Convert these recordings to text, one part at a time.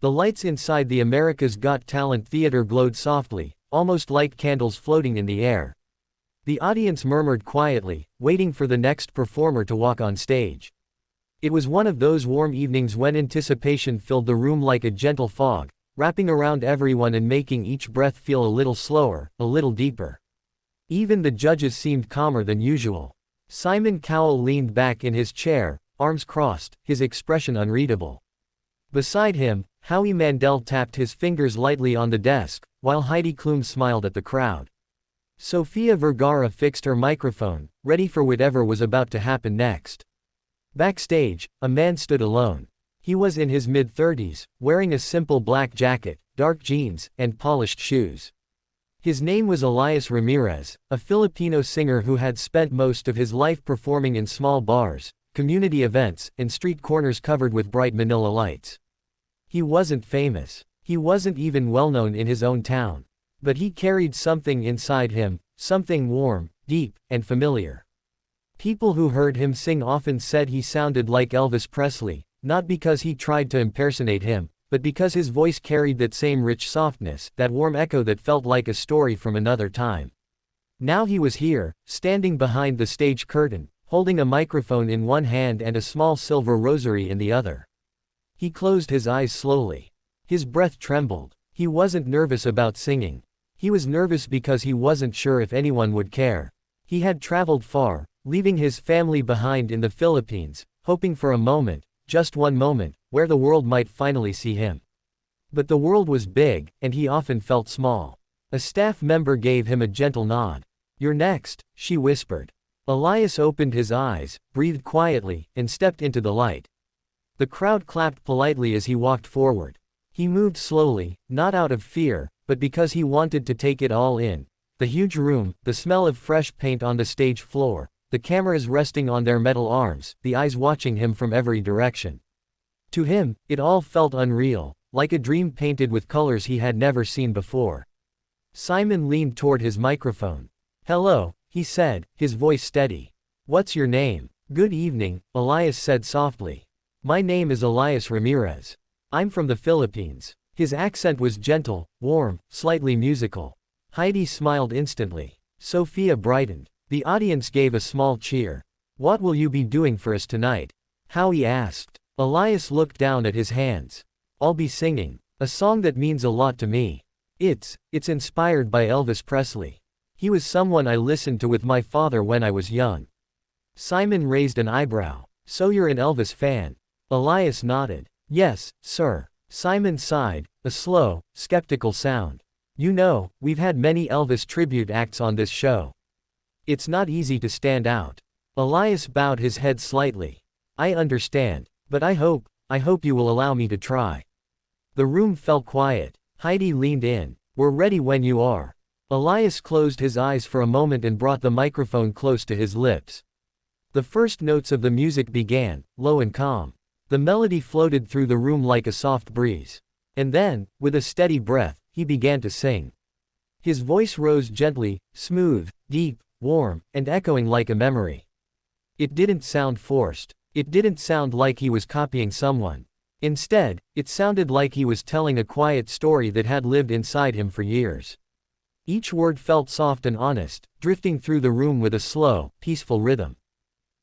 The lights inside the America's Got Talent theater glowed softly, almost like candles floating in the air. The audience murmured quietly, waiting for the next performer to walk on stage. It was one of those warm evenings when anticipation filled the room like a gentle fog, wrapping around everyone and making each breath feel a little slower, a little deeper. Even the judges seemed calmer than usual. Simon Cowell leaned back in his chair, arms crossed, his expression unreadable. Beside him, Howie Mandel tapped his fingers lightly on the desk, while Heidi Klum smiled at the crowd. Sofia Vergara fixed her microphone, ready for whatever was about to happen next. Backstage, a man stood alone. He was in his mid-30s, wearing a simple black jacket, dark jeans, and polished shoes. His name was Elias Ramirez, a Filipino singer who had spent most of his life performing in small bars, community events, and street corners covered with bright manila lights. He wasn't famous. He wasn't even well-known in his own town. But he carried something inside him, something warm, deep, and familiar. People who heard him sing often said he sounded like Elvis Presley, not because he tried to impersonate him, but because his voice carried that same rich softness, that warm echo that felt like a story from another time. Now he was here, standing behind the stage curtain, holding a microphone in one hand and a small silver rosary in the other. He closed his eyes slowly. His breath trembled. He wasn't nervous about singing. He was nervous because he wasn't sure if anyone would care. He had traveled far, leaving his family behind in the Philippines, hoping for a moment, just one moment, where the world might finally see him. But the world was big, and he often felt small. A staff member gave him a gentle nod. "You're next," she whispered. Elias opened his eyes, breathed quietly, and stepped into the light. The crowd clapped politely as he walked forward. He moved slowly, not out of fear, but because he wanted to take it all in. The huge room, the smell of fresh paint on the stage floor, the cameras resting on their metal arms, the eyes watching him from every direction. To him, it all felt unreal, like a dream painted with colors he had never seen before. Simon leaned toward his microphone. "Hello," he said, his voice steady. "What's your name?" "Good evening," Elias said softly. "My name is Elias Ramirez. I'm from the Philippines." His accent was gentle, warm, slightly musical. Heidi smiled instantly. Sophia brightened. The audience gave a small cheer. "What will you be doing for us tonight?" Howie asked. Elias looked down at his hands. "I'll be singing a song that means a lot to me. It's inspired by Elvis Presley. He was someone I listened to with my father when I was young." Simon raised an eyebrow. "So you're an Elvis fan?" Elias nodded. "Yes, sir." Simon sighed, a slow, skeptical sound. "You know, we've had many Elvis tribute acts on this show. It's not easy to stand out." Elias bowed his head slightly. "I understand, but I hope you will allow me to try." The room fell quiet. Heidi leaned in. "We're ready when you are." Elias closed his eyes for a moment and brought the microphone close to his lips. The first notes of the music began, low and calm. The melody floated through the room like a soft breeze. And then, with a steady breath, he began to sing. His voice rose gently, smooth, deep, warm, and echoing like a memory. It didn't sound forced. It didn't sound like he was copying someone. Instead, it sounded like he was telling a quiet story that had lived inside him for years. Each word felt soft and honest, drifting through the room with a slow, peaceful rhythm.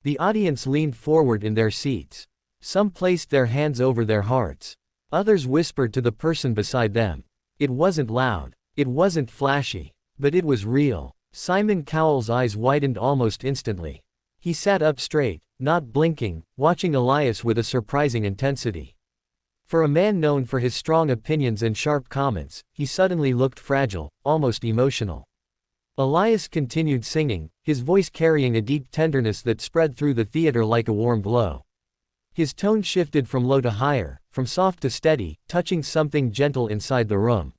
The audience leaned forward in their seats. Some placed their hands over their hearts. Others whispered to the person beside them. It wasn't loud. It wasn't flashy. But it was real. Simon Cowell's eyes widened almost instantly. He sat up straight, not blinking, watching Elias with a surprising intensity. For a man known for his strong opinions and sharp comments, he suddenly looked fragile, almost emotional. Elias continued singing, his voice carrying a deep tenderness that spread through the theater like a warm glow. His tone shifted from low to higher, from soft to steady, touching something gentle inside the room.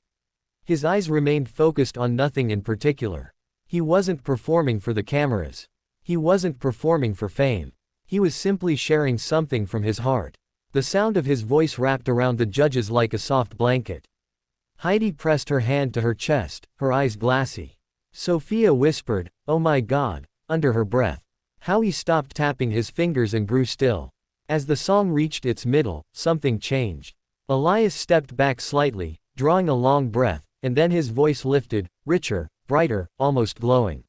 His eyes remained focused on nothing in particular. He wasn't performing for the cameras. He wasn't performing for fame. He was simply sharing something from his heart. The sound of his voice wrapped around the judges like a soft blanket. Heidi pressed her hand to her chest, her eyes glassy. Sophia whispered, "Oh my God," under her breath. Howie stopped tapping his fingers and grew still. As the song reached its middle, something changed. Elias stepped back slightly, drawing a long breath, and then his voice lifted, richer, brighter, almost glowing.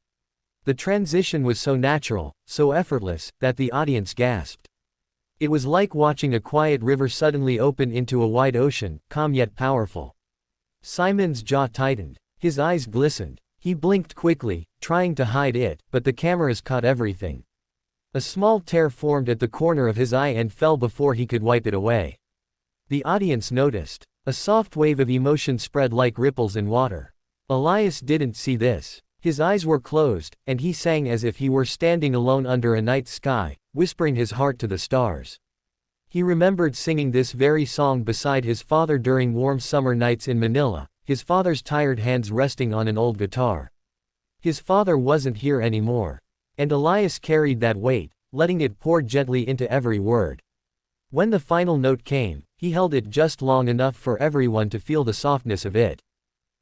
The transition was so natural, so effortless, that the audience gasped. It was like watching a quiet river suddenly open into a wide ocean, calm yet powerful. Simon's jaw tightened. His eyes glistened. He blinked quickly, trying to hide it, but the cameras caught everything. A small tear formed at the corner of his eye and fell before he could wipe it away. The audience noticed. A soft wave of emotion spread like ripples in water. Elias didn't see this. His eyes were closed, and he sang as if he were standing alone under a night sky, whispering his heart to the stars. He remembered singing this very song beside his father during warm summer nights in Manila, his father's tired hands resting on an old guitar. His father wasn't here anymore. And Elias carried that weight, letting it pour gently into every word. When the final note came, he held it just long enough for everyone to feel the softness of it.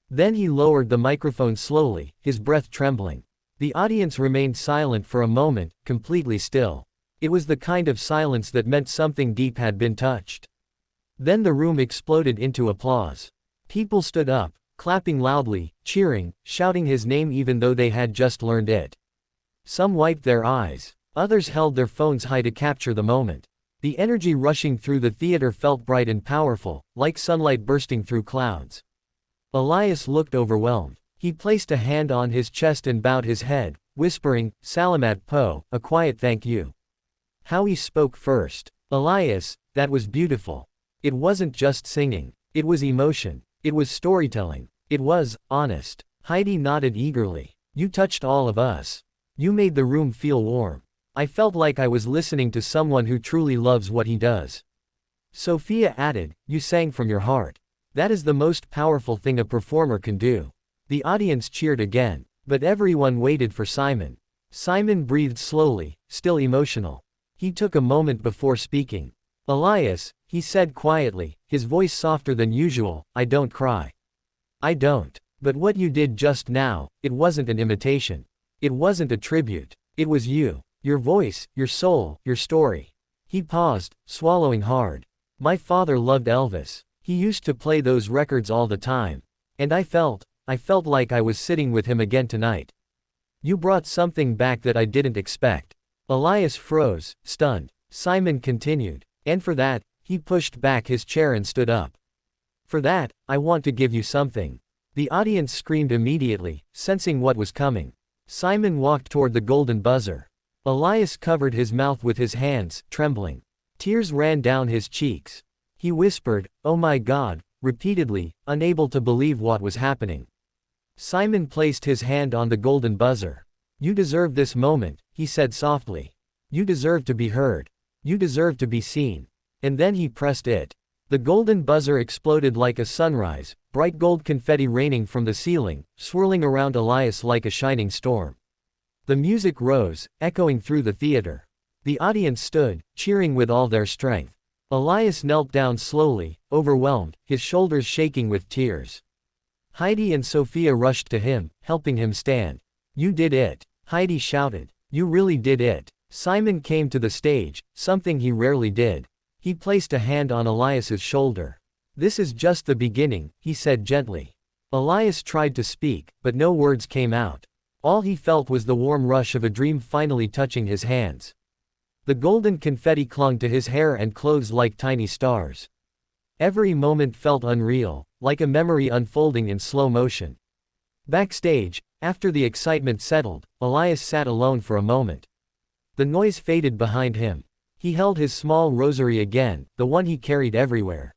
Then he lowered the microphone slowly, his breath trembling. The audience remained silent for a moment, completely still. It was the kind of silence that meant something deep had been touched. Then the room exploded into applause. People stood up, clapping loudly, cheering, shouting his name even though they had just learned it. Some wiped their eyes. Others held their phones high to capture the moment. The energy rushing through the theater felt bright and powerful, like sunlight bursting through clouds. Elias looked overwhelmed. He placed a hand on his chest and bowed his head, whispering, "Salamat po," a quiet thank you. How he spoke first. "Elias, that was beautiful." It wasn't just singing. It was emotion. It was storytelling. It was honest. Heidi nodded eagerly. "You touched all of us. You made the room feel warm. I felt like I was listening to someone who truly loves what he does." Sophia added, "You sang from your heart. That is the most powerful thing a performer can do." The audience cheered again, but everyone waited for Simon. Simon breathed slowly, still emotional. He took a moment before speaking. "Elias," he said quietly, his voice softer than usual, "I don't cry. I don't. But what you did just now, it wasn't an imitation. It wasn't a tribute. It was you. Your voice, your soul, your story." He paused, swallowing hard. "My father loved Elvis. He used to play those records all the time. And I felt like I was sitting with him again tonight. You brought something back that I didn't expect." Elias froze, stunned. Simon continued. "And for that," he pushed back his chair and stood up. "For that, I want to give you something." The audience screamed immediately, sensing what was coming. Simon walked toward the golden buzzer. Elias covered his mouth with his hands, trembling. Tears ran down his cheeks. He whispered, "Oh my God," repeatedly, unable to believe what was happening. Simon placed his hand on the golden buzzer. "You deserve this moment," he said softly. "You deserve to be heard. You deserve to be seen." And then he pressed it. The golden buzzer exploded like a sunrise, bright gold confetti raining from the ceiling, swirling around Elias like a shining storm. The music rose, echoing through the theater. The audience stood, cheering with all their strength. Elias knelt down slowly, overwhelmed, his shoulders shaking with tears. Heidi and Sophia rushed to him, helping him stand. "You did it," Heidi shouted. "You really did it." Simon came to the stage, something he rarely did. He placed a hand on Elias's shoulder. "This is just the beginning," he said gently. Elias tried to speak, but no words came out. All he felt was the warm rush of a dream finally touching his hands. The golden confetti clung to his hair and clothes like tiny stars. Every moment felt unreal, like a memory unfolding in slow motion. Backstage, after the excitement settled, Elias sat alone for a moment. The noise faded behind him. He held his small rosary again, the one he carried everywhere.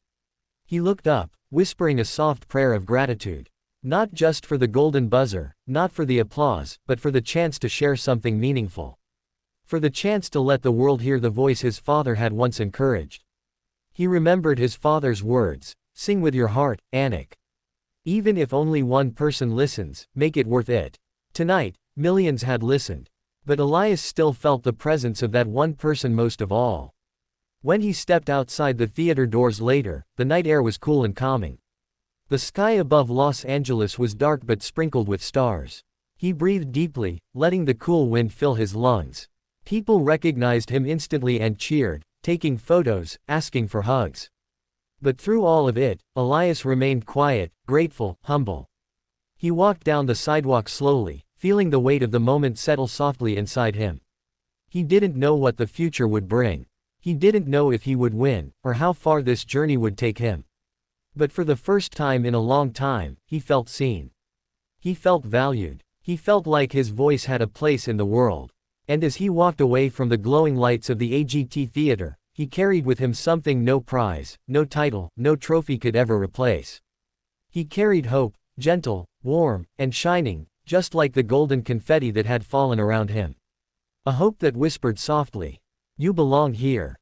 He looked up, whispering a soft prayer of gratitude. Not just for the golden buzzer, not for the applause, but for the chance to share something meaningful. For the chance to let the world hear the voice his father had once encouraged. He remembered his father's words, "Sing with your heart, Anik. Even if only one person listens, make it worth it." Tonight, millions had listened. But Elias still felt the presence of that one person most of all. When he stepped outside the theater doors later, the night air was cool and calming. The sky above Los Angeles was dark but sprinkled with stars. He breathed deeply, letting the cool wind fill his lungs. People recognized him instantly and cheered, taking photos, asking for hugs. But through all of it, Elias remained quiet, grateful, humble. He walked down the sidewalk slowly, feeling the weight of the moment settle softly inside him. He didn't know what the future would bring. He didn't know if he would win, or how far this journey would take him. But for the first time in a long time, he felt seen. He felt valued. He felt like his voice had a place in the world. And as he walked away from the glowing lights of the AGT theater, he carried with him something no prize, no title, no trophy could ever replace. He carried hope, gentle, warm, and shining, just like the golden confetti that had fallen around him. A hope that whispered softly, "You belong here."